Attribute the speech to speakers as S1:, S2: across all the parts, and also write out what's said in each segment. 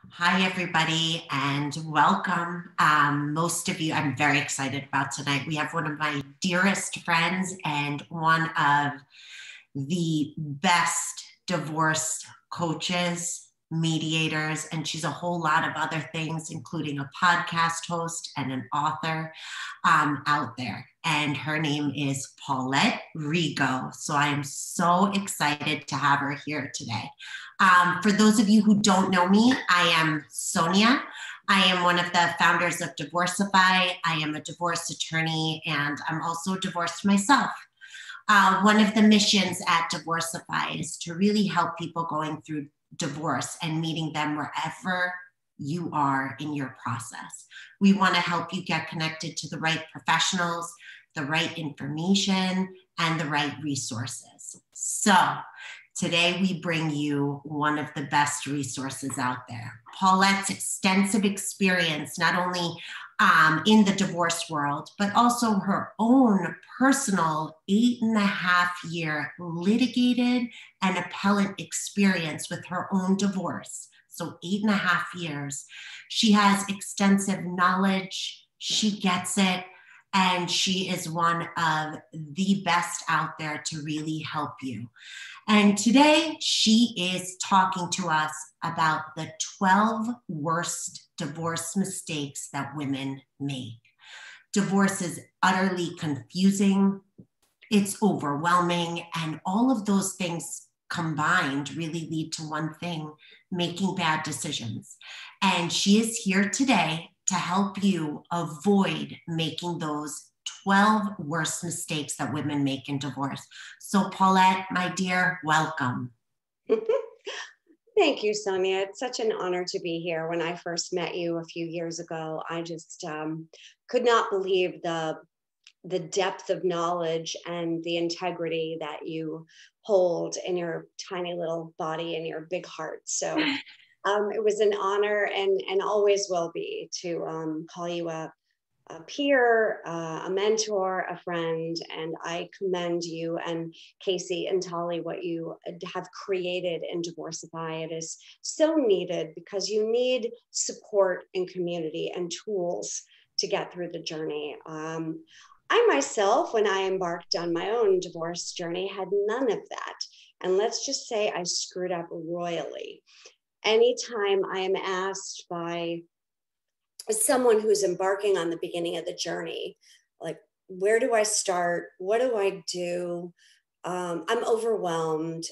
S1: Hi, everybody, and welcome. Most of you, I'm very excited about tonight. We have one of my dearest friends and one of the best divorce coaches, mediators, and she's a whole lot of other things, including a podcast host and an author out there. And her name is Paulette Rigo. So I am so excited to have her here today. For those of you who don't know me, I am Sonia. I am one of the founders of Divorcify. I am a divorce attorney, and I'm also divorced myself. One of the missions at Divorcify is to really help people going through divorce and meeting them wherever you are in your process. We want to help you get connected to the right professionals, the right information, and the right resources. So today we bring you one of the best resources out there. Paulette's extensive experience, not only in the divorce world, but also her own personal 8.5-year litigated and appellate experience with her own divorce. So 8.5 years. She has extensive knowledge. She gets it. And she is one of the best out there to really help you. And today she is talking to us about the 12 worst divorce mistakes that women make. Divorce is utterly confusing. It's overwhelming. And all of those things combined really lead to one thing: making bad decisions. And she is here today to help you avoid making those 12 worst mistakes that women make in divorce. So Paulette, my dear, welcome.
S2: Thank you, Sonia. It's such an honor to be here. When I first met you a few years ago, I just could not believe the depth of knowledge and the integrity that you hold in your tiny little body and your big heart. So it was an honor and always will be to call you a peer, a mentor, a friend, and I commend you and Casey and Tolly what you have created in Divorcify. It is so needed because you need support and community and tools to get through the journey. I myself, when I embarked on my own divorce journey, had none of that. And let's just say I screwed up royally. Anytime I am asked by someone who's embarking on the beginning of the journey, like, where do I start? What do I do? I'm overwhelmed.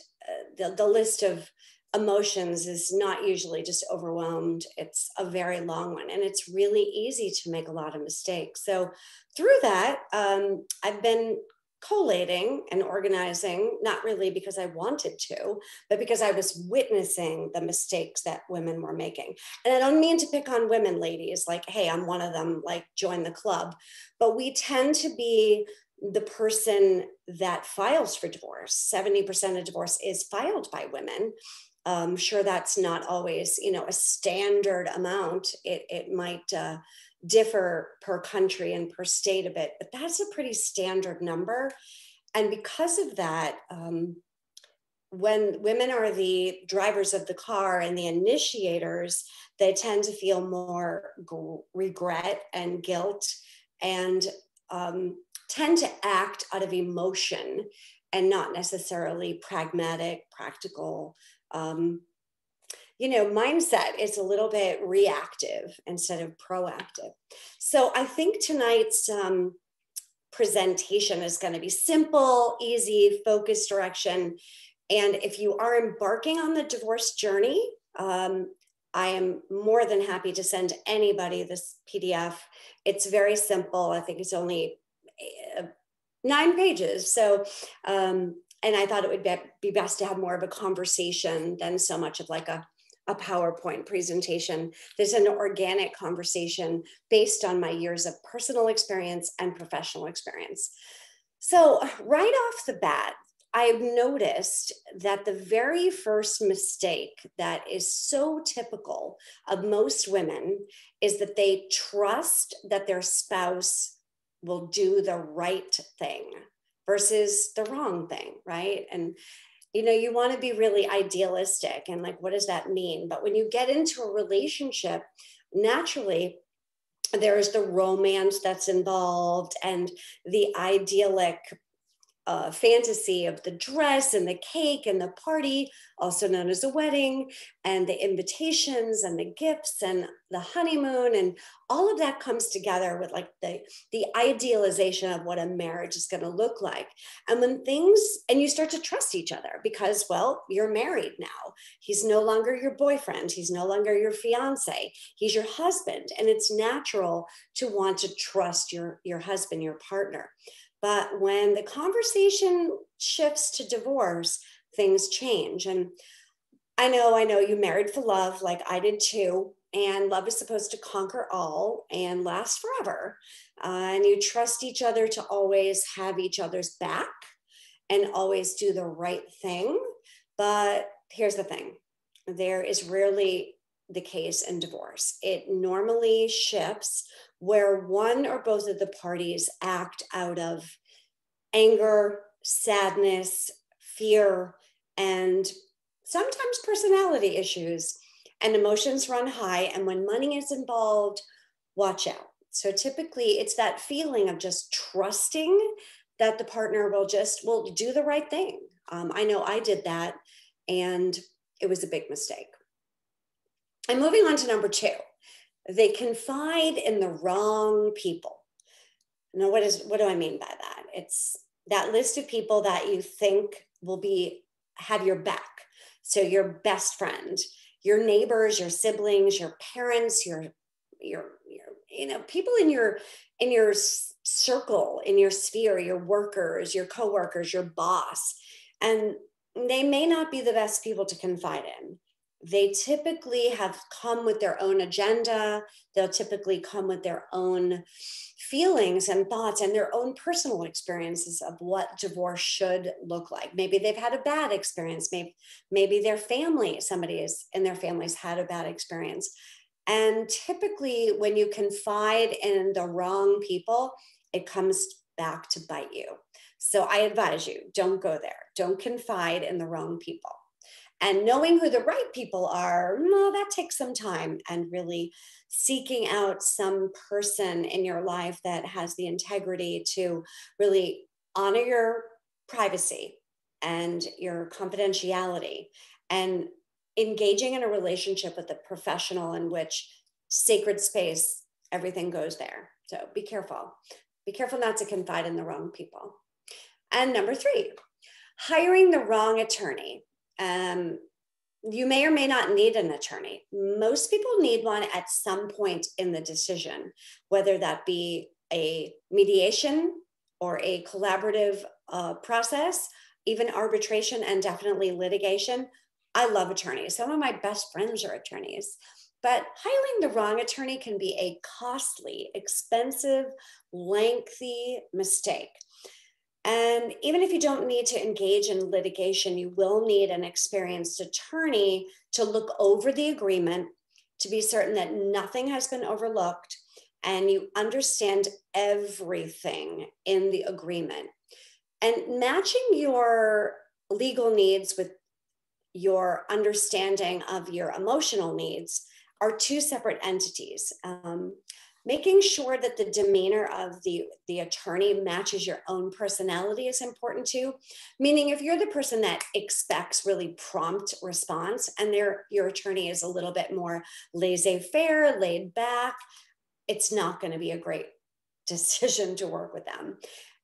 S2: The list of emotions is not usually just overwhelmed. It's a very long one, and it's really easy to make a lot of mistakes. So through that, I've been collating and organizing, not really because I wanted to, but because I was witnessing the mistakes that women were making. And I don't mean to pick on women, ladies, like, hey, I'm one of them, like, join the club. But we tend to be the person that files for divorce. 70% of divorce is filed by women. Sure, that's not always, a standard amount. It might differ per country and per state a bit, but that's a pretty standard number. And because of that, when women are the drivers of the car and the initiators, they tend to feel more regret and guilt and tend to act out of emotion and not necessarily pragmatic, practical, mindset. Is a little bit reactive instead of proactive. So I think tonight's presentation is going to be simple, easy, focused direction. And if you are embarking on the divorce journey, I am more than happy to send anybody this PDF. It's very simple. I think it's only 9 pages. So, and I thought it would be best to have more of a conversation than so much of like a PowerPoint presentation. There's an organic conversation based on my years of personal experience and professional experience. So right off the bat, I've noticed that the very first mistake that is so typical of most women is that they trust that their spouse will do the right thing versus the wrong thing, right? And you know, you want to be really idealistic and like, what does that mean? But when you get into a relationship, naturally, there is the romance that's involved and the idyllic fantasy of the dress and the cake and the party, also known as a wedding, and the invitations and the gifts and the honeymoon, and all of that comes together with like the idealization of what a marriage is going to look like. And when things, and you start to trust each other because, well, you're married now. He's no longer your boyfriend. He's no longer your fiance. He's your husband. And it's natural to want to trust your husband, your partner. But when the conversation shifts to divorce, things change. And I know you married for love, like I did too. And love is supposed to conquer all and last forever. And you trust each other to always have each other's back and always do the right thing. But here's the thing, there is rarely the case in divorce. It normally shifts where one or both of the parties act out of anger, sadness, fear, and sometimes personality issues, and emotions run high. And when money is involved, watch out. So typically it's that feeling of just trusting that the partner will do the right thing. I know I did that, and it was a big mistake. And moving on to number 2, they confide in the wrong people. Now, what do I mean by that? It's that list of people that you think will have your back. So your best friend, your neighbors, your siblings, your parents, your people in your circle, in your sphere, your workers, your coworkers, your boss. And they may not be the best people to confide in. They typically have come with their own agenda. They'll typically come with their own feelings and thoughts and their own personal experiences of what divorce should look like. Maybe they've had a bad experience. Maybe their family, somebody in their family's had a bad experience. And typically when you confide in the wrong people, it comes back to bite you. So I advise you, don't go there. Don't confide in the wrong people. And knowing who the right people are, no, that takes some time, and really seeking out some person in your life that has the integrity to really honor your privacy and your confidentiality, and engaging in a relationship with a professional in which sacred space, everything goes there. So be careful. Be careful not to confide in the wrong people. And number 3, hiring the wrong attorney. You may or may not need an attorney. Most people need one at some point in the decision, whether that be a mediation or a collaborative process, even arbitration, and definitely litigation. I love attorneys. Some of my best friends are attorneys. But hiring the wrong attorney can be a costly, expensive, lengthy mistake. And even if you don't need to engage in litigation, you will need an experienced attorney to look over the agreement, to be certain that nothing has been overlooked and you understand everything in the agreement. And matching your legal needs with your understanding of your emotional needs are 2 separate entities. Making sure that the demeanor of the attorney matches your own personality is important too. Meaning if you're the person that expects really prompt response and your attorney is a little bit more laissez-faire, laid back, it's not going to be a great decision to work with them.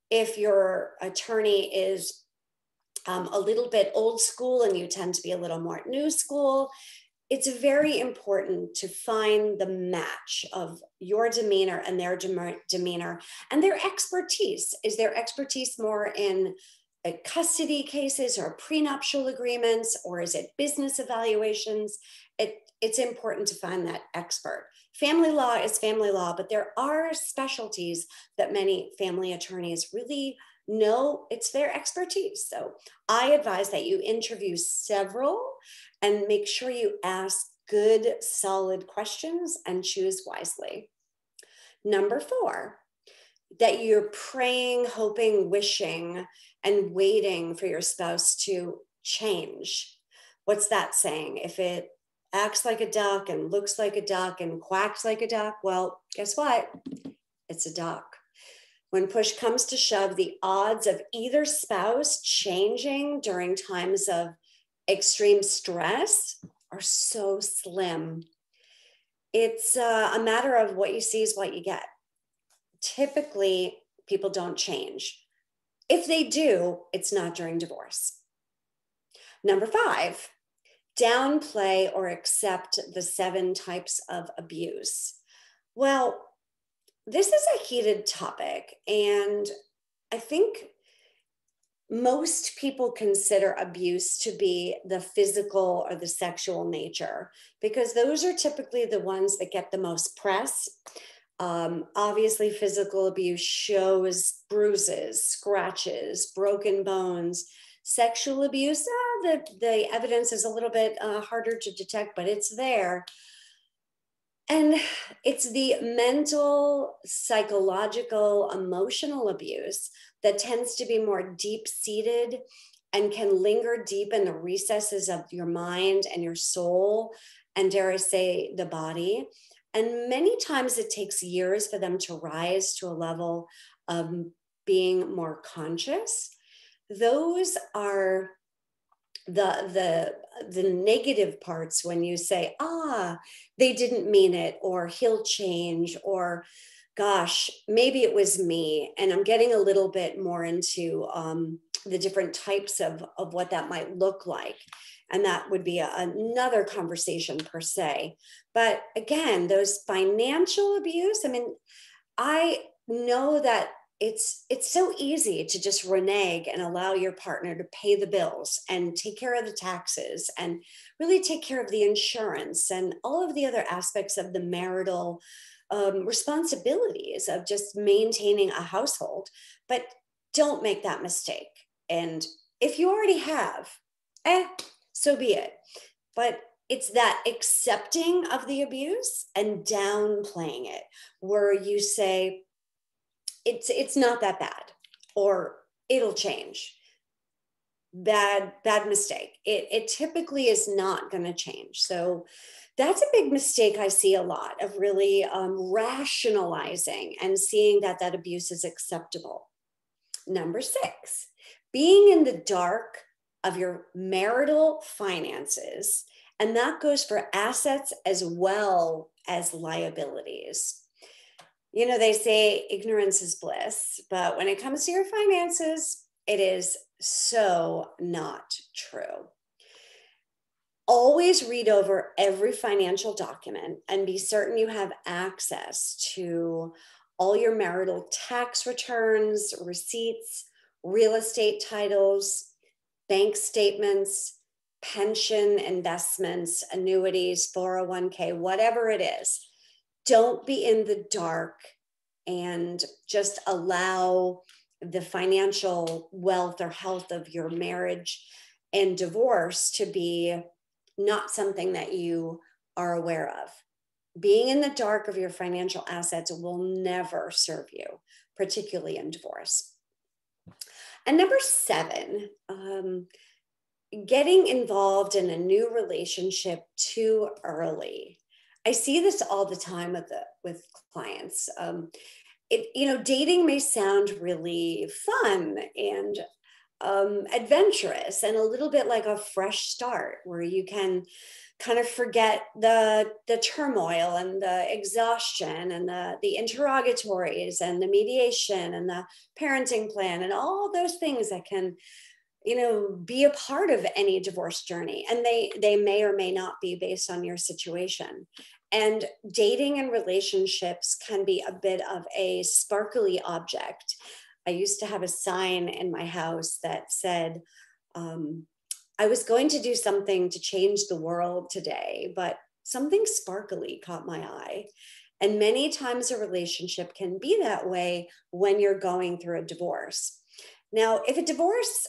S2: If your attorney is a little bit old school and you tend to be a little more new school, it's very important to find the match of your demeanor and their demeanor and their expertise. Is their expertise more in custody cases or prenuptial agreements, or is it business evaluations? It's important to find that expert. Family law is family law, but there are specialties that many family attorneys really know it's their expertise. So I advise that you interview several and make sure you ask good, solid questions and choose wisely. Number 4, that you're praying, hoping, wishing, and waiting for your spouse to change. What's that saying? If it acts like a duck and looks like a duck and quacks like a duck, well, guess what? It's a duck. When push comes to shove, the odds of either spouse changing during times of extreme stress are so slim. It's a matter of what you see is what you get. Typically, people don't change. If they do, it's not during divorce. Number 5, downplay or accept the 7 types of abuse. Well, this is a heated topic, and I think most people consider abuse to be the physical or the sexual nature, because those are typically the ones that get the most press. Obviously, physical abuse shows bruises, scratches, broken bones. Sexual abuse, the evidence is a little bit harder to detect, but it's there. And it's the mental, psychological, emotional abuse that tends to be more deep-seated and can linger deep in the recesses of your mind and your soul, and dare I say, the body. And many times it takes years for them to rise to a level of being more conscious. Those are the negative parts when you say, they didn't mean it, or he'll change, or gosh, maybe it was me. And I'm getting a little bit more into the different types of what that might look like. And that would be another conversation per se. But again, those financial abuse, I mean, I know that it's so easy to just renege and allow your partner to pay the bills and take care of the taxes and really take care of the insurance and all of the other aspects of the marital responsibilities of just maintaining a household. But don't make that mistake. And if you already have, so be it. But it's that accepting of the abuse and downplaying it, where you say, it's not that bad, or it'll change. Bad mistake. It typically is not going to change. So that's a big mistake I see a lot of, really rationalizing and seeing that abuse is acceptable. Number 6, being in the dark of your marital finances. And that goes for assets as well as liabilities. You know, they say ignorance is bliss, but when it comes to your finances, it is so not true. Always read over every financial document and be certain you have access to all your marital tax returns, receipts, real estate titles, bank statements, pension investments, annuities, 401k, whatever it is. Don't be in the dark and just allow the financial wealth or health of your marriage and divorce to be not something that you are aware of. Being in the dark of your financial assets will never serve you, particularly in divorce. And number 7, getting involved in a new relationship too early. I see this all the time with clients. Dating may sound really fun and adventurous and a little bit like a fresh start, where you can kind of forget the turmoil and the exhaustion and the interrogatories and the mediation and the parenting plan and all those things that can, be a part of any divorce journey. And they may or may not be based on your situation. And dating and relationships can be a bit of a sparkly object. I used to have a sign in my house that said, I was going to do something to change the world today, but something sparkly caught my eye. And many times a relationship can be that way when you're going through a divorce. Now, if a divorce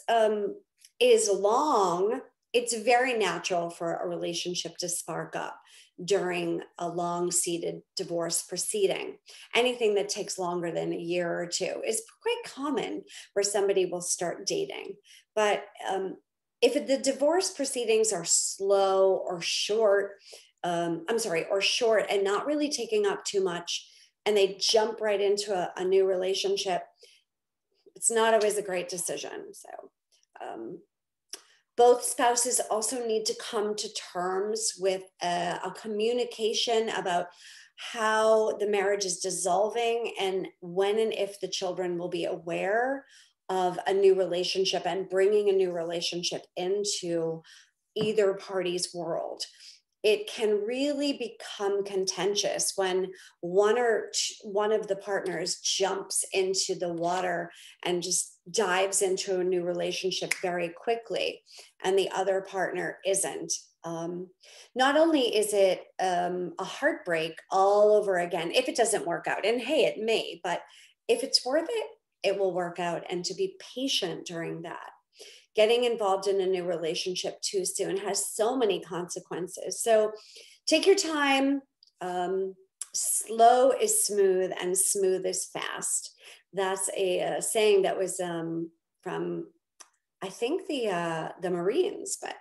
S2: is long, it's very natural for a relationship to spark up during a long-seated divorce proceeding. Anything that takes longer than a year or 2 is quite common where somebody will start dating. But if the divorce proceedings are slow or short, or short and not really taking up too much, and they jump right into a new relationship, it's not always a great decision. So both spouses also need to come to terms with a communication about how the marriage is dissolving and when and if the children will be aware of a new relationship and bringing a new relationship into either party's world. It can really become contentious when one of the partners jumps into the water and just dives into a new relationship very quickly, and the other partner isn't. Not only is it a heartbreak all over again if it doesn't work out, and hey, it may, but if it's worth it, it will work out, and to be patient during that. Getting involved in a new relationship too soon has so many consequences. So take your time. Slow is smooth and smooth is fast. That's a saying that was from, I think, the Marines, but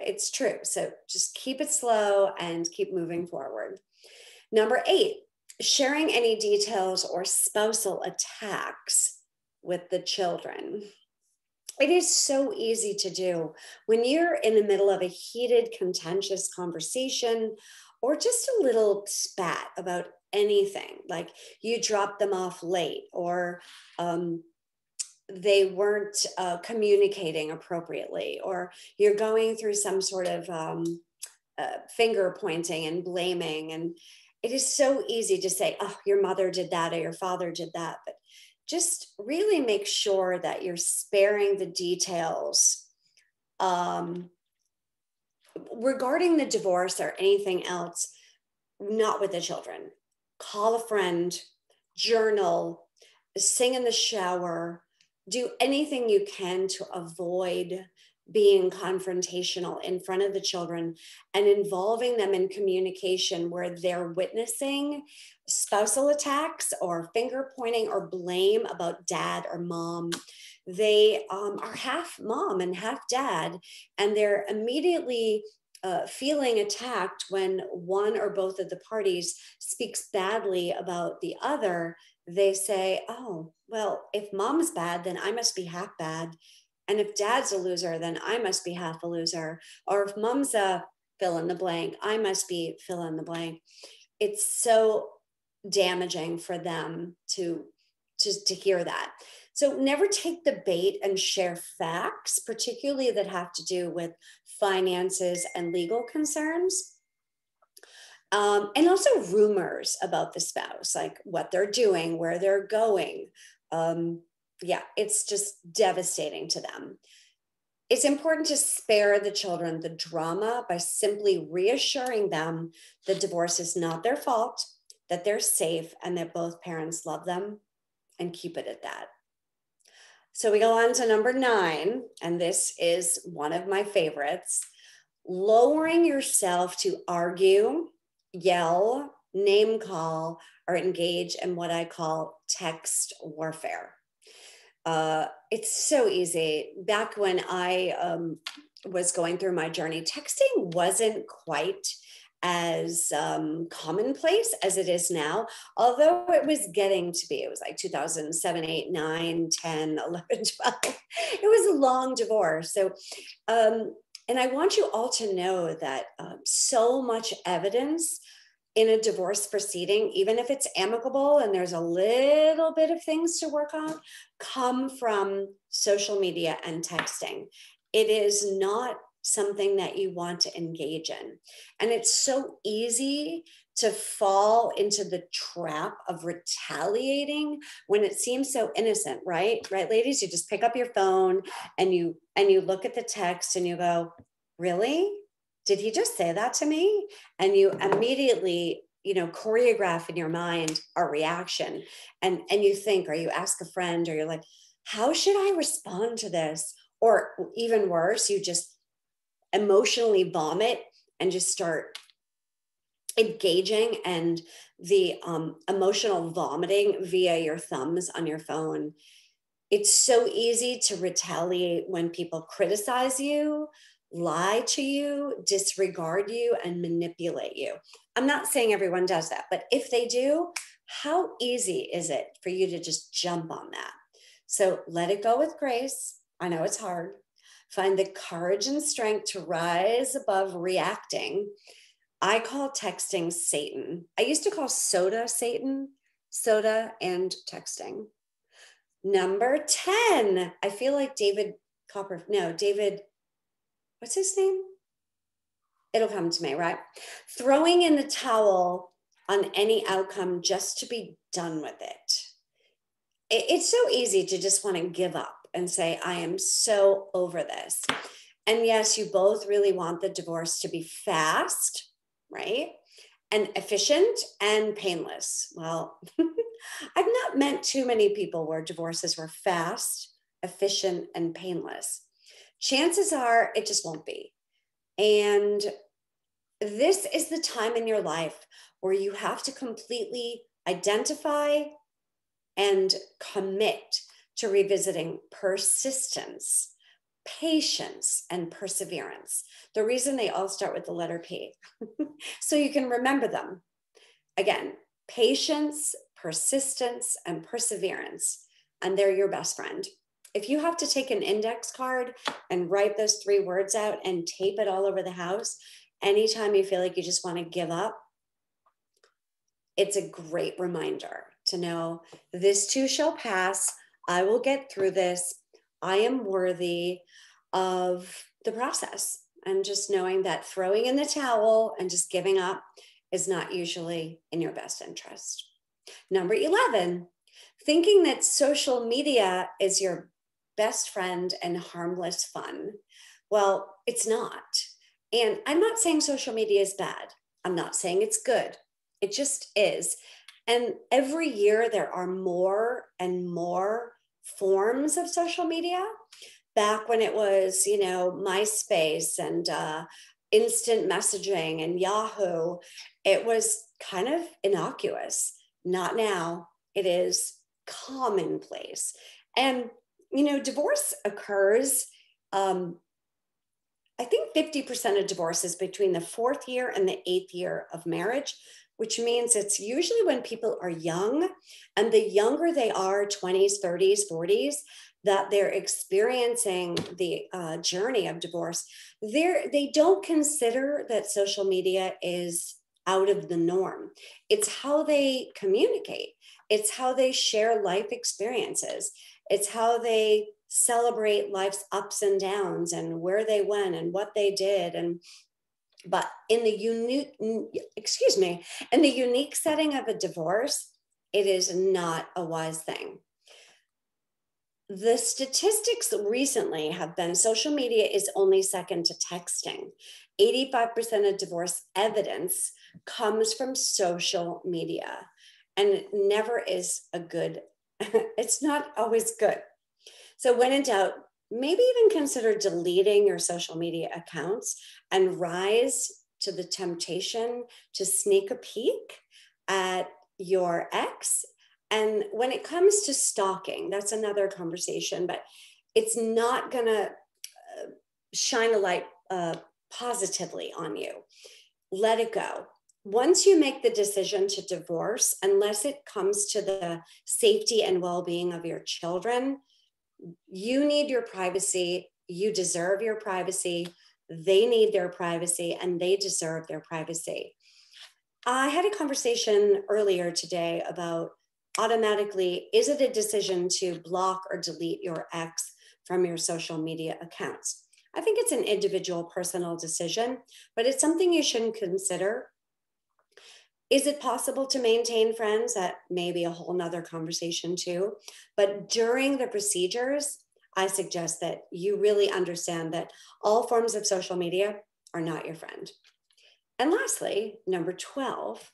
S2: it's true. So just keep it slow and keep moving forward. Number 8, sharing any details or spousal attacks with the children. It is so easy to do when you're in the middle of a heated, contentious conversation or just a little spat about anything, like you dropped them off late or they weren't communicating appropriately, or you're going through some sort of finger pointing and blaming. And it is so easy to say, oh, your mother did that or your father did that. But just really make sure that you're sparing the details regarding the divorce or anything else, not with the children. Call a friend, journal, sing in the shower, do anything you can to avoid being confrontational in front of the children and involving them in communication where they're witnessing spousal attacks or finger pointing or blame about dad or mom. They are half mom and half dad, and they're immediately feeling attacked when one or both of the parties speaks badly about the other. They say, oh, well, if mom's bad, then I must be half bad. And if dad's a loser, then I must be half a loser. Or if mom's a fill in the blank, I must be fill in the blank. It's so damaging for them to hear that. So never take the bait and share facts, particularly that have to do with finances and legal concerns. And also rumors about the spouse, like what they're doing, where they're going. Yeah, it's just devastating to them. It's important to spare the children the drama by simply reassuring them the divorce is not their fault, that they're safe, and that both parents love them, and keep it at that. So we go on to number 9, and this is one of my favorites. Lowering yourself to argue, yell, name call, or engage in what I call text warfare. It's so easy. Back when I was going through my journey, texting wasn't quite as commonplace as it is now, although it was getting to be. It was like 2007, 8, 9, 10, 11, 12. It was a long divorce. So, and I want you all to know that so much evidence in a divorce proceeding, even if it's amicable and there's a little bit of things to work on, come from social media and texting. It is not something that you want to engage in. And it's so easy to fall into the trap of retaliating when it seems so innocent, right? Right, ladies? You just pick up your phone and you look at the text and you go, really? Did he just say that to me? And you immediately, choreograph in your mind a reaction. And you think, or you ask a friend, or you're like, how should I respond to this? Or even worse, you just emotionally vomit and just start engaging. And the emotional vomiting via your thumbs on your phone It's so easy to retaliate when people criticize you, lie to you, disregard you, and manipulate you. I'm not saying everyone does that, but if they do, how easy is it for you to just jump on that? So let it go with grace. I know it's hard. Find the courage and strength to rise above reacting. I call texting Satan. I used to call soda Satan, soda and texting. Number 10, I feel like David, what's his name? It'll come to me, right? Throwing in the towel on any outcome just to be done with it. It's so easy to just want to give up and say, I am so over this. And yes, you both really want the divorce to be fast, right? And efficient and painless. Well, I've not met too many people where divorces were fast, efficient, and painless. Chances are it just won't be. And this is the time in your life where you have to completely identify and commit to revisiting persistence, patience, and perseverance. The reason they all start with the letter P, so you can remember them. Again, patience, persistence, and perseverance, and they're your best friend. If you have to take an index card and write those 3 words out and tape it all over the house, anytime you feel like you just want to give up, it's a great reminder to know this too shall pass. I will get through this. I am worthy of the process. And just knowing that throwing in the towel and just giving up is not usually in your best interest. Number 11, thinking that social media is your best friend and harmless fun. Well, it's not. And I'm not saying social media is bad. I'm not saying it's good. It just is. And every year there are more and more forms of social media. Back when it was, MySpace and instant messaging and Yahoo, it was kind of innocuous. Not now. It is commonplace. And, divorce occurs, I think 50% of divorces between the 4th year and the 8th year of marriage, which means it's usually when people are young, and the younger they are, 20s, 30s, 40s, that they're experiencing the journey of divorce, they don't consider that social media is out of the norm. It's how they communicate. It's how they share life experiences. It's how they celebrate life's ups and downs and where they went and what they did. But in the unique setting of a divorce, it is not a wise thing. The statistics recently have been social media is only second to texting. 85% of divorce evidence comes from social media, and it never is a good, it's not always good. So when in doubt, maybe even consider deleting your social media accounts and rise to the temptation to sneak a peek at your ex. And when it comes to stalking, that's another conversation, but it's not going to shine a light positively on you. Let it go. Once you make the decision to divorce, unless it comes to the safety and well-being of your children, you need your privacy. You deserve your privacy. They need their privacy, and they deserve their privacy. I had a conversation earlier today about automatically, is it a decision to block or delete your ex from your social media accounts? I think it's an individual personal decision, but it's something you shouldn't consider. Is it possible to maintain friends? That may be a whole nother conversation too. But during the procedures, I suggest that you really understand that all forms of social media are not your friend. And lastly, number 12,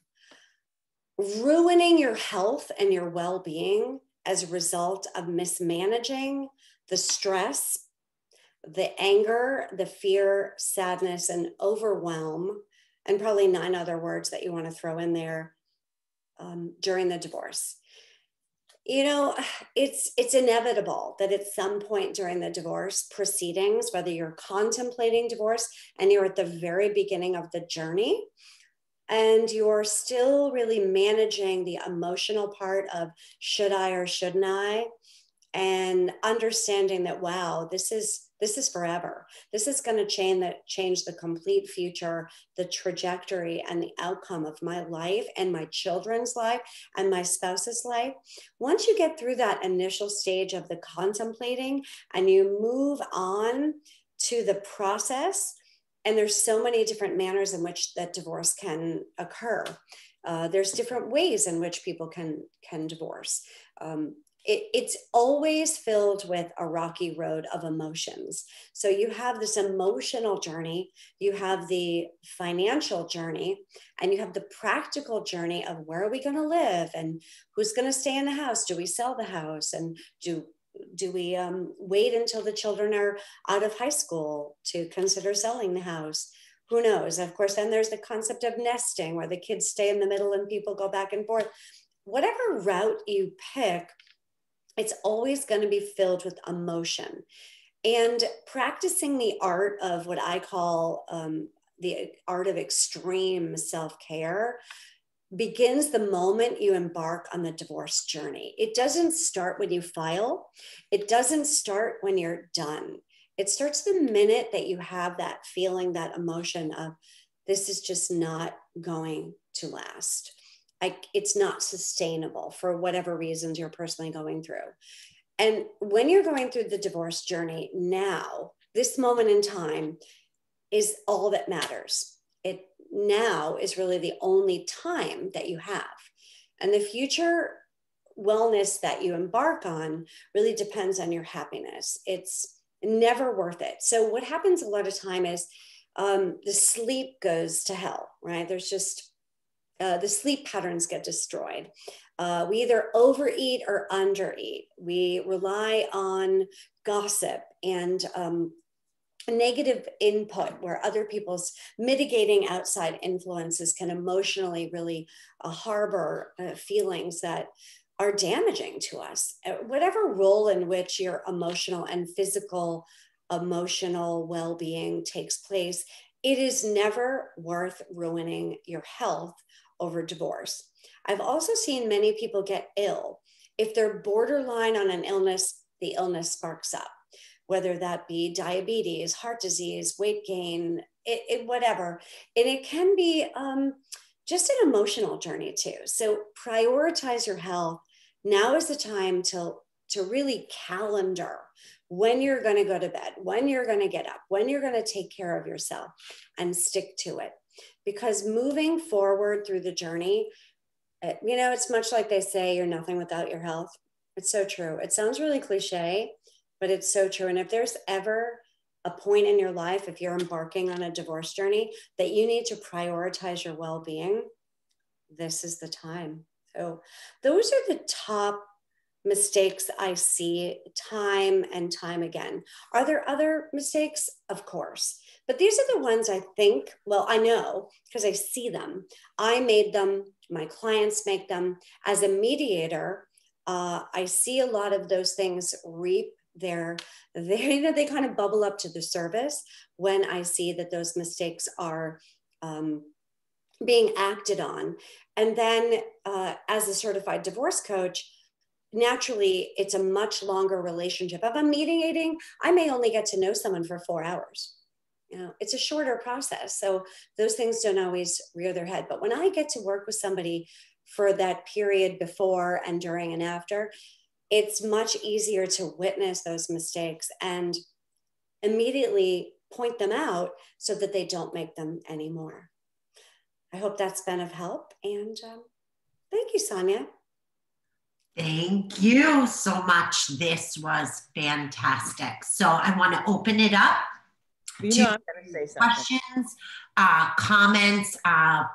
S2: ruining your health and your well-being as a result of mismanaging the stress, the anger, the fear, sadness, and overwhelm, and probably 9 other words that you want to throw in there during the divorce. You know, it's inevitable that at some point during the divorce proceedings, whether you're contemplating divorce and you're at the very beginning of the journey, and you're still really managing the emotional part of should I or shouldn't I, and understanding that, wow, this is forever. This is going to change the complete future, the trajectory and the outcome of my life and my children's life and my spouse's life. Once you get through that initial stage of the contemplating and you move on to the process, and there's so many different manners in which that divorce can occur. There's different ways in which people can divorce. It's always filled with a rocky road of emotions. So you have this emotional journey, you have the financial journey, and you have the practical journey of where are we going to live and who's going to stay in the house? Do we sell the house? And do we wait until the children are out of high school to consider selling the house? Who knows? Of course, then there's the concept of nesting where the kids stay in the middle and people go back and forth. Whatever route you pick, it's always going to be filled with emotion. And practicing the art of what I call the art of extreme self-care begins the moment you embark on the divorce journey. It doesn't start when you file. It doesn't start when you're done. It starts the minute that you have that feeling, that emotion of this is just not going to last. It's not sustainable for whatever reasons you're personally going through. And when you're going through the divorce journey now, this moment in time is all that matters. It now is really the only time that you have. And the future wellness that you embark on really depends on your happiness. It's never worth it. So what happens a lot of time is the sleep goes to hell, right? There's just the sleep patterns get destroyed. We either overeat or undereat. We rely on gossip and negative input where other people's mitigating outside influences can emotionally really harbor feelings that are damaging to us. Whatever role in which your emotional and physical emotional well-being takes place, it is never worth ruining your health over divorce. I've also seen many people get ill. If they're borderline on an illness, the illness sparks up, whether that be diabetes, heart disease, weight gain, whatever. And it can be just an emotional journey too. So prioritize your health. Now is the time to really calendar when you're going to go to bed, when you're going to get up, when you're going to take care of yourself, and stick to it. Because moving forward through the journey, you know, it's much like they say, you're nothing without your health. It's so true. It sounds really cliche, but it's so true. And if there's ever a point in your life, if you're embarking on a divorce journey, that you need to prioritize your well-being, this is the time. So those are the top mistakes I see time and time again. Are there other mistakes? Of course. But these are the ones I think, well, I know because I see them. I made them, my clients make them. As a mediator, I see a lot of those things reap they kind of bubble up to the surface when I see that those mistakes are being acted on. And then as a certified divorce coach, naturally, it's a much longer relationship. If I'm mediating, I may only get to know someone for 4 hours. You know, it's a shorter process. So those things don't always rear their head. But when I get to work with somebody for that period before and during and after, it's much easier to witness those mistakes and immediately point them out so that they don't make them anymore. I hope that's been of help. And thank you, Sonia.
S1: Thank you so much. This was fantastic. So I want to open it up
S3: You know, I'm going to say something.
S1: Questions, comments.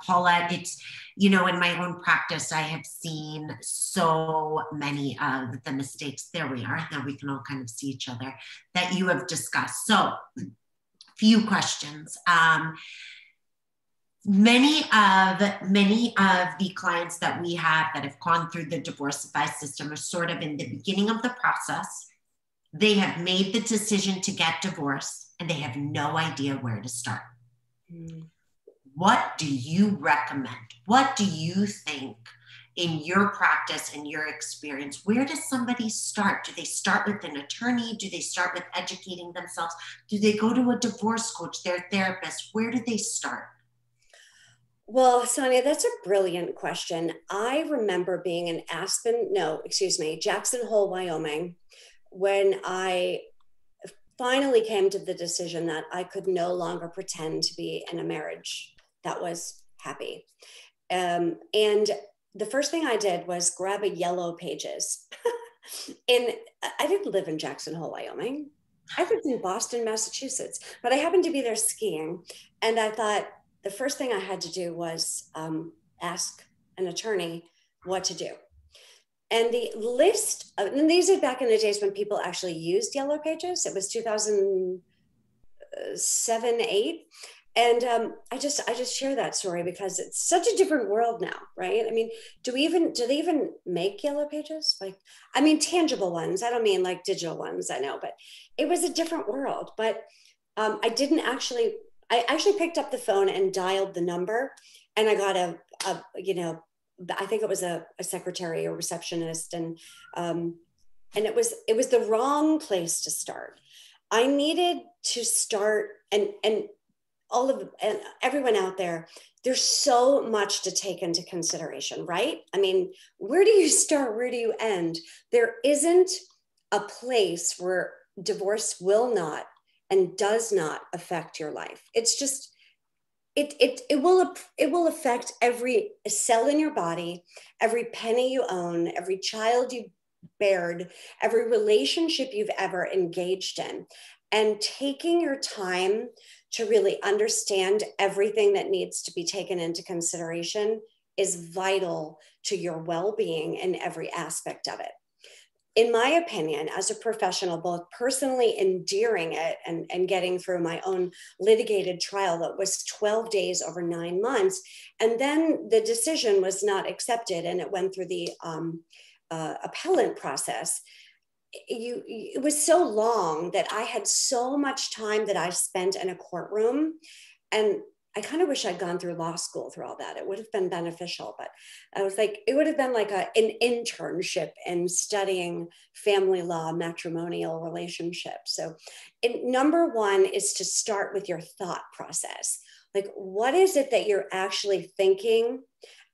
S1: Paulette, it's, you know, in my own practice, I have seen so many of the mistakes. There we are. Now we can all kind of see each other that you have discussed. So few questions. Many of the clients that we have that have gone through the divorce advice system are sort of in the beginning of the process. They have made the decision to get divorced and they have no idea where to start. What do you recommend? What do you think in your practice and your experience? Where does somebody start? Do they start with an attorney? Do they start with educating themselves? Do they go to a divorce coach, their therapist? Where do they start?
S2: Well, Sonia, that's a brilliant question. I remember being in Jackson Hole, Wyoming, when I finally came to the decision that I could no longer pretend to be in a marriage that was happy. And the first thing I did was grab a Yellow Pages. And I didn't live in Jackson Hole, Wyoming. I lived in Boston, Massachusetts, but I happened to be there skiing. And I thought the first thing I had to do was ask an attorney what to do. And the list of, and these are back in the days when people actually used Yellow Pages. It was 2007, 8. And I just share that story because it's such a different world now, right? I mean, do they even make Yellow Pages? Like, I mean, tangible ones. I don't mean like digital ones, I know, but it was a different world. But I actually picked up the phone and dialed the number, and I got I think it was a secretary or receptionist, and it was the wrong place to start. I needed to start, and everyone out there, there's so much to take into consideration, right? I mean, where do you start? Where do you end? There isn't a place where divorce will not and does not affect your life. It's just, it will affect every cell in your body, every penny you own, every child you bared, every relationship you've ever engaged in. And taking your time to really understand everything that needs to be taken into consideration is vital to your well-being in every aspect of it. In my opinion, as a professional, both personally enduring it and getting through my own litigated trial that was 12 days over 9 months, and then the decision was not accepted and it went through the appellate process. It was so long that I had so much time that I spent in a courtroom, and I kind of wish I'd gone through law school through all that. It would have been beneficial, but I was like, it would have been like an internship in studying family law, matrimonial relationships. So number one is to start with your thought process. Like, what is it that you're actually thinking?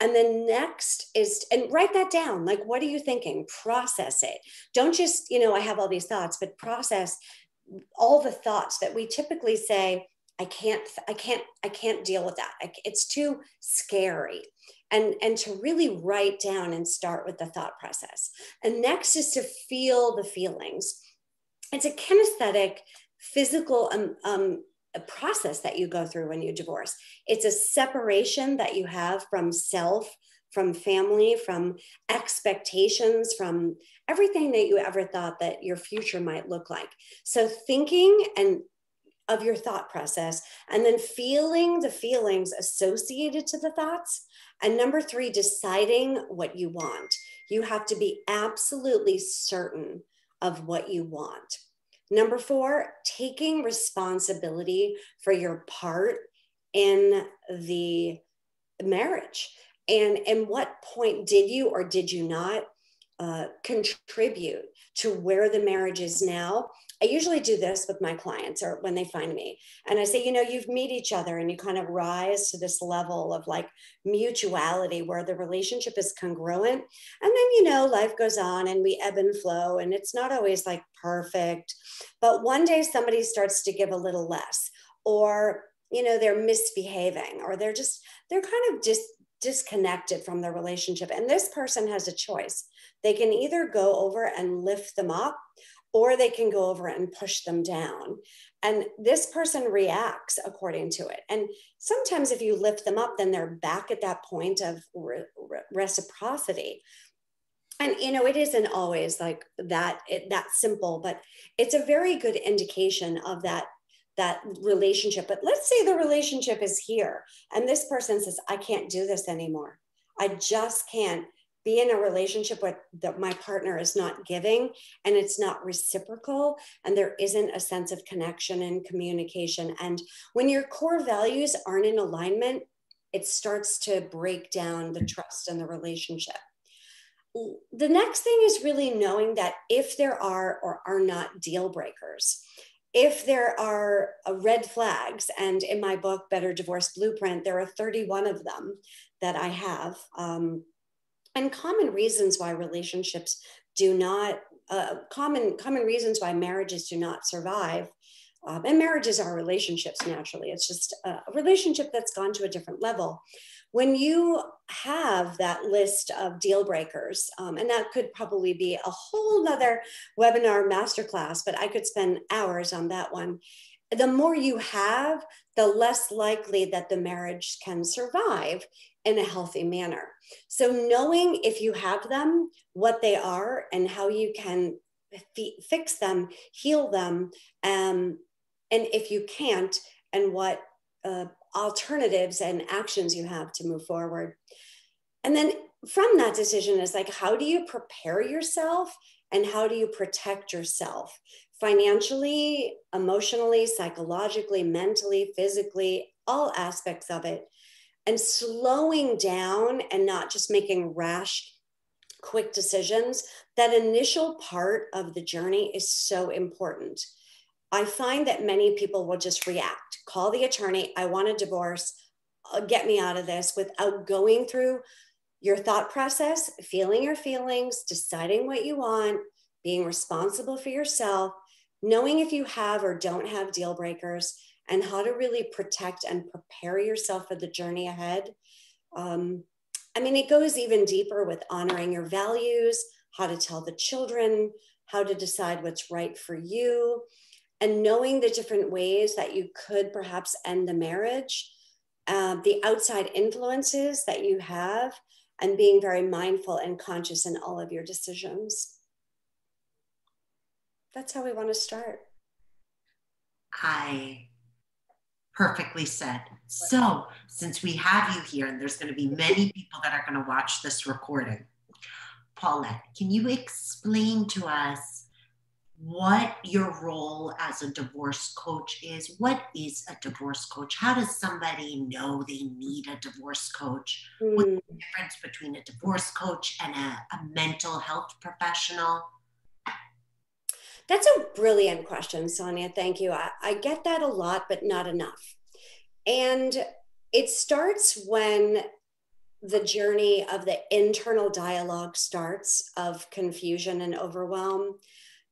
S2: And then next is, and write that down. Like, what are you thinking? Process it. Don't just, I have all these thoughts, but process all the thoughts that we typically say, I can't deal with that. It's too scary. And to really write down and start with the thought process. And next is to feel the feelings. It's a kinesthetic, physical a process that you go through when you divorce. It's a separation that you have from self, from family, from expectations, from everything that you ever thought that your future might look like. So thinking and of your thought process, and then feeling the feelings associated to the thoughts. And number 3, deciding what you want. You have to be absolutely certain of what you want. Number 4, taking responsibility for your part in the marriage. And what point did you or did you not contribute to where the marriage is now? I usually do this with my clients or when they find me. And I say, you've met each other and you kind of rise to this level of like mutuality where the relationship is congruent. And then, life goes on and we ebb and flow, and it's not always like perfect. But one day somebody starts to give a little less, or, they're misbehaving, or they're kind of disconnected from the relationship. And this person has a choice. They can either go over and lift them up, or they can go over and push them down. And this person reacts according to it. And sometimes if you lift them up, then they're back at that point of reciprocity. And, it isn't always like that simple, but it's a very good indication of that that relationship. But let's say the relationship is here and this person says, I can't do this anymore. I just can't be in a relationship with that my partner is not giving and it's not reciprocal and there isn't a sense of connection and communication. And when your core values aren't in alignment, it starts to break down the trust in the relationship. The next thing is really knowing that if there are or are not deal breakers, if there are red flags, and in my book, Better Divorce Blueprint, there are 31 of them that I have, and common reasons why relationships do not, common reasons why marriages do not survive. And marriages are relationships naturally. It's just a relationship that's gone to a different level. When you have that list of deal breakers, and that could probably be a whole nother webinar masterclass, but I could spend hours on that one. The more you have, the less likely that the marriage can survive in a healthy manner. So knowing if you have them, what they are, and how you can fix them, heal them, and if you can't, and what alternatives and actions you have to move forward. And then from that decision is like, how do you prepare yourself and how do you protect yourself financially, emotionally, psychologically, mentally, physically, all aspects of it. And slowing down and not just making rash, quick decisions. That initial part of the journey is so important. I find that many people will just react, call the attorney, I want a divorce, get me out of this, without going through your thought process, feeling your feelings, deciding what you want, being responsible for yourself, knowing if you have or don't have deal breakers, and how to really protect and prepare yourself for the journey ahead. I mean, it goes even deeper with honoring your values, how to tell the children, how to decide what's right for you, and knowing the different ways that you could perhaps end the marriage, the outside influences that you have, and being very mindful and conscious in all of your decisions. That's how we want to start.
S1: Perfectly said. So since we have you here, and there's going to be many people that are going to watch this recording, Paulette, can you explain to us what your role as a divorce coach is? What is a divorce coach? How does somebody know they need a divorce coach? What's the difference between a divorce coach and a mental health professional?
S2: That's a brilliant question, Sonia. Thank you. I get that a lot, but not enough. And it starts when the journey of the internal dialogue starts of confusion and overwhelm.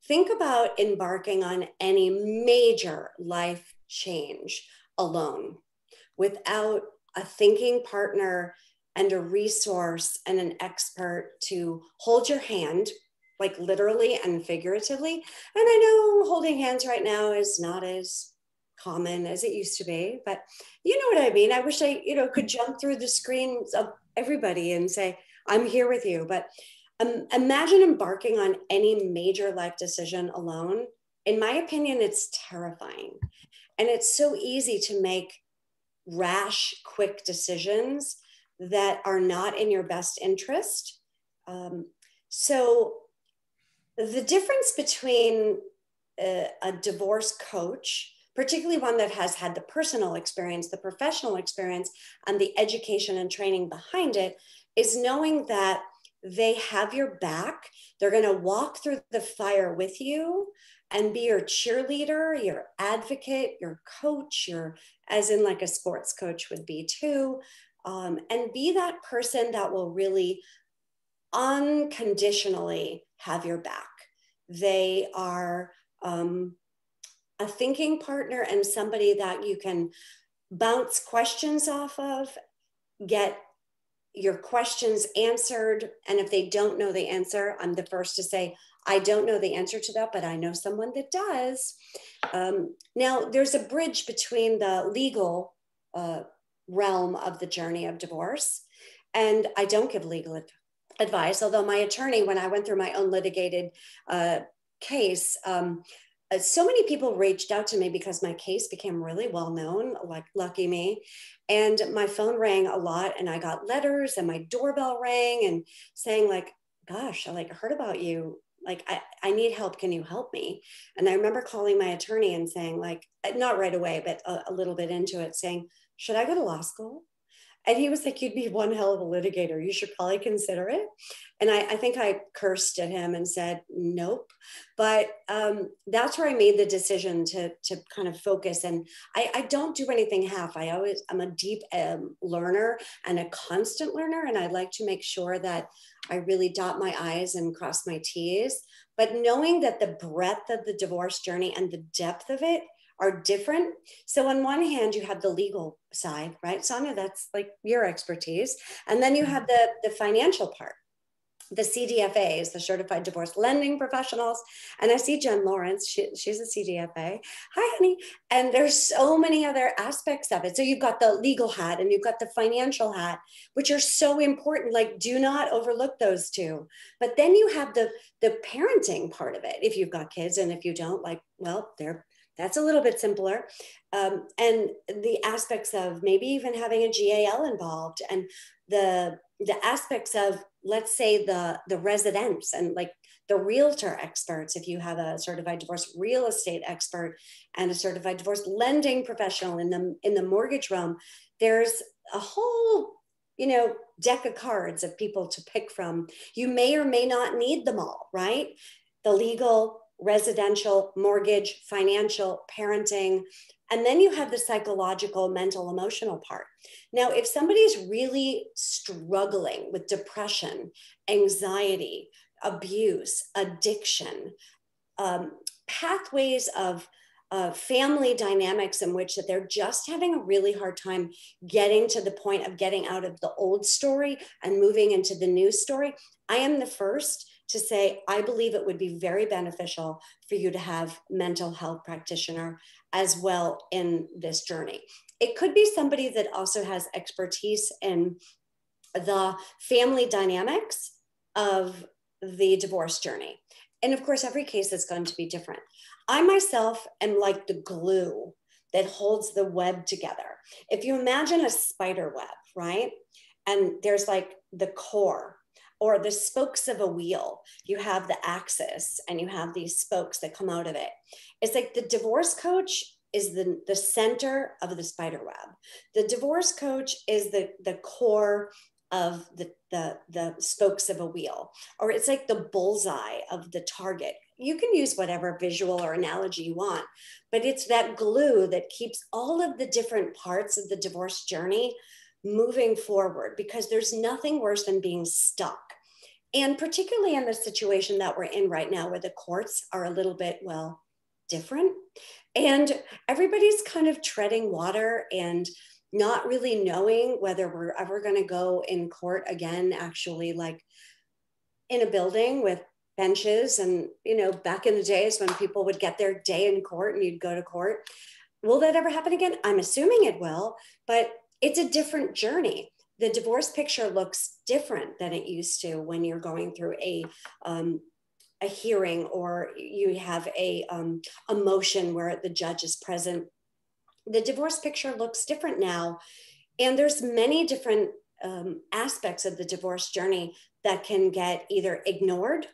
S2: Think about embarking on any major life change alone without a thinking partner and a resource and an expert to hold your hand, like literally and figuratively. And I know holding hands right now is not as common as it used to be, but you know what I mean? I wish I, could jump through the screens of everybody and say, I'm here with you. But imagine embarking on any major life decision alone. In my opinion, it's terrifying. And it's so easy to make rash, quick decisions that are not in your best interest. So the difference between a divorce coach, particularly one that has had the personal experience, the professional experience, and the education and training behind it, is knowing that they have your back. They're going to walk through the fire with you and be your cheerleader, your advocate, your coach, as in like a sports coach would be too, and be that person that will really unconditionally have your back. They are a thinking partner and somebody that you can bounce questions off of, get your questions answered. And if they don't know the answer, I'm the first to say, I don't know the answer to that, but I know someone that does. Now, there's a bridge between the legal realm of the journey of divorce, and I don't give legal advice, although my attorney, when I went through my own litigated case, so many people reached out to me because my case became really well known, like lucky me. And my phone rang a lot and I got letters and my doorbell rang and saying like, gosh, I heard about you. Like, I need help. Can you help me? And I remember calling my attorney and saying like, not right away, but a little bit into it, saying, should I go to law school? And he was like, you'd be one hell of a litigator. You should probably consider it. And I think I cursed at him and said, nope. But that's where I made the decision to kind of focus. And I don't do anything half. I'm a deep learner and a constant learner. And I like to make sure that I really dot my I's and cross my T's. But knowing that the breadth of the divorce journey and the depth of it are different. So on one hand, you have the legal side, right? Sonia, that's like your expertise. And then you have the financial part, the CDFAs, the Certified Divorce Lending Professionals. And I see Jen Lawrence, she's a CDFA. Hi, honey. And there's so many other aspects of it. So you've got the legal hat and you've got the financial hat, which are so important. Like, do not overlook those two. But then you have the parenting part of it. If you've got kids, and if you don't, like, well, that's a little bit simpler. And the aspects of maybe even having a GAL involved, and the aspects of, let's say, the residents and like the realtor experts. If you have a certified divorce real estate expert and a certified divorce lending professional in the mortgage realm, there's a whole, deck of cards of people to pick from. You may or may not need them all, right? The legal, residential, mortgage, financial, parenting, and then you have the psychological, mental, emotional part. Now, if somebody's really struggling with depression, anxiety, abuse, addiction, pathways of family dynamics in which that they're just having a really hard time getting to the point of getting out of the old story and moving into the new story, I am the first to say, I believe it would be very beneficial for you to have mental health practitioner as well in this journey. It could be somebody that also has expertise in the family dynamics of the divorce journey. And of course, every case is going to be different. I myself am like the glue that holds the web together. If you imagine a spider web, right? And there's like the core, or the spokes of a wheel. You have the axis and you have these spokes that come out of it. It's like the divorce coach is the center of the spider web. The divorce coach is the core of the spokes of a wheel, or it's like the bullseye of the target. You can use whatever visual or analogy you want, but it's that glue that keeps all of the different parts of the divorce journey moving forward, because there's nothing worse than being stuck. And particularly in the situation that we're in right now, where the courts are a little bit, well, different. And everybody's kind of treading water and not really knowing whether we're ever going to go in court again, actually, like in a building with benches. And, back in the days when people would get their day in court and you'd go to court. Will that ever happen again? I'm assuming it will, but it's a different journey. The divorce picture looks different than it used to when you're going through a hearing, or you have a motion where the judge is present. The divorce picture looks different now. And there's many different aspects of the divorce journey that can get either ignored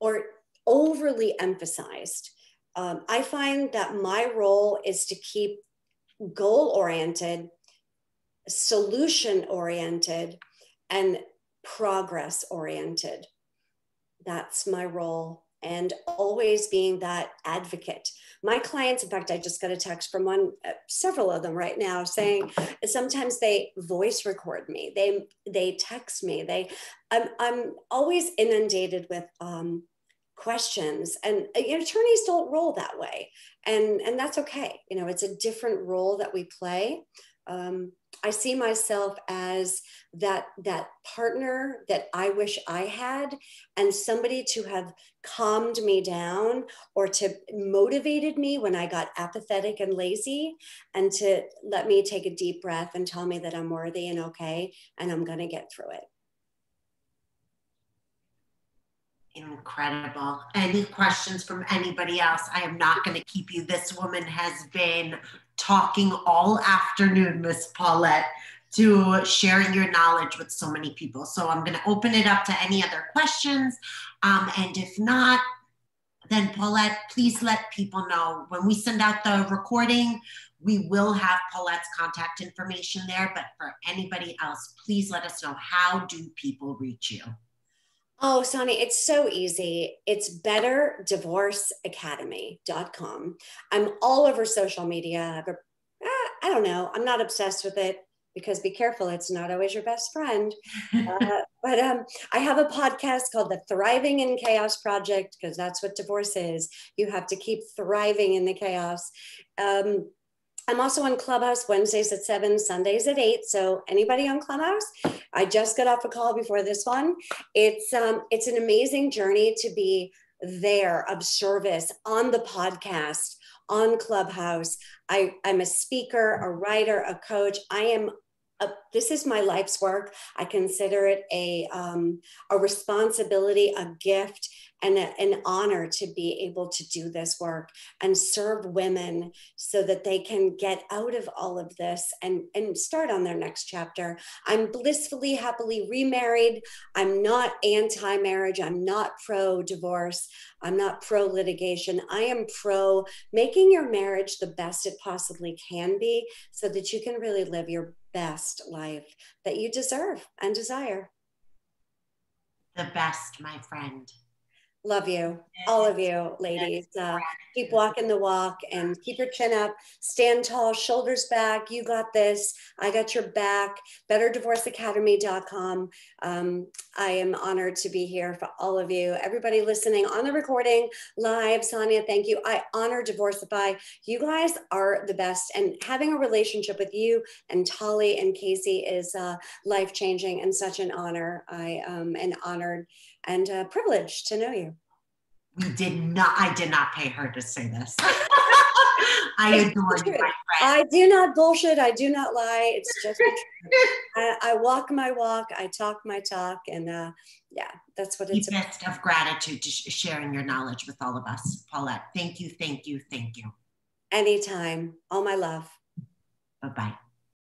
S2: or overly emphasized. I find that my role is to keep goal-oriented, solution-oriented, and progress-oriented. That's my role, and always being that advocate. My clients, in fact, I just got a text from several of them right now saying sometimes they voice record me, they text me, I'm always inundated with questions, and attorneys don't roll that way, and that's okay. It's a different role that we play. I see myself as that partner that I wish I had, and somebody to have calmed me down, or to motivated me when I got apathetic and lazy, and to let me take a deep breath and tell me that I'm worthy and okay, and I'm going to get through it.
S1: Incredible. Any questions from anybody else? I am not going to keep you. This woman has been talking all afternoon, Miss Paulette, to sharing your knowledge with so many people. So I'm going to open it up to any other questions. And if not, then Paulette, please let people know when we send out the recording, we will have Paulette's contact information there. But for anybody else, please let us know, how do people reach you?
S2: Oh, Sonia, it's so easy. It's betterdivorceacademy.com. I'm all over social media. I don't know. I'm not obsessed with it because be careful, it's not always your best friend. But I have a podcast called the Thriving in Chaos Project, because that's what divorce is. You have to keep thriving in the chaos. I'm also on Clubhouse Wednesdays at 7, Sundays at 8. So anybody on Clubhouse, I just got off a call before this one. It's an amazing journey to be there of service on the podcast, on Clubhouse. I'm a speaker, a writer, a coach. This is my life's work. I consider it a responsibility, a gift, and an honor to be able to do this work and serve women so that they can get out of all of this and start on their next chapter. I'm blissfully, happily remarried. I'm not anti-marriage. I'm not pro-divorce. I'm not pro-litigation. I am pro making your marriage the best it possibly can be so that you can really live your best life that you deserve and desire.
S1: The best, my friend.
S2: Love you, all of you, ladies. Keep walking the walk and keep your chin up. Stand tall, shoulders back. You got this. I got your back. BetterDivorceAcademy.com. I am honored to be here for all of you. Everybody listening on the recording, live, Sonia, thank you. I honor Divorcify. You guys are the best. And having a relationship with you and Tolly and Casey is life-changing and such an honor. I am honored and privileged to know you.
S1: I did not pay her to say this. I adore you, my friend.
S2: I do not bullshit. I do not lie. It's just the truth. I walk my walk. I talk my talk. And yeah, that's what it's about.
S1: Deepest of gratitude to sharing your knowledge with all of us, Paulette. Thank you, thank you, thank you.
S2: Anytime. All my love.
S1: Bye-bye.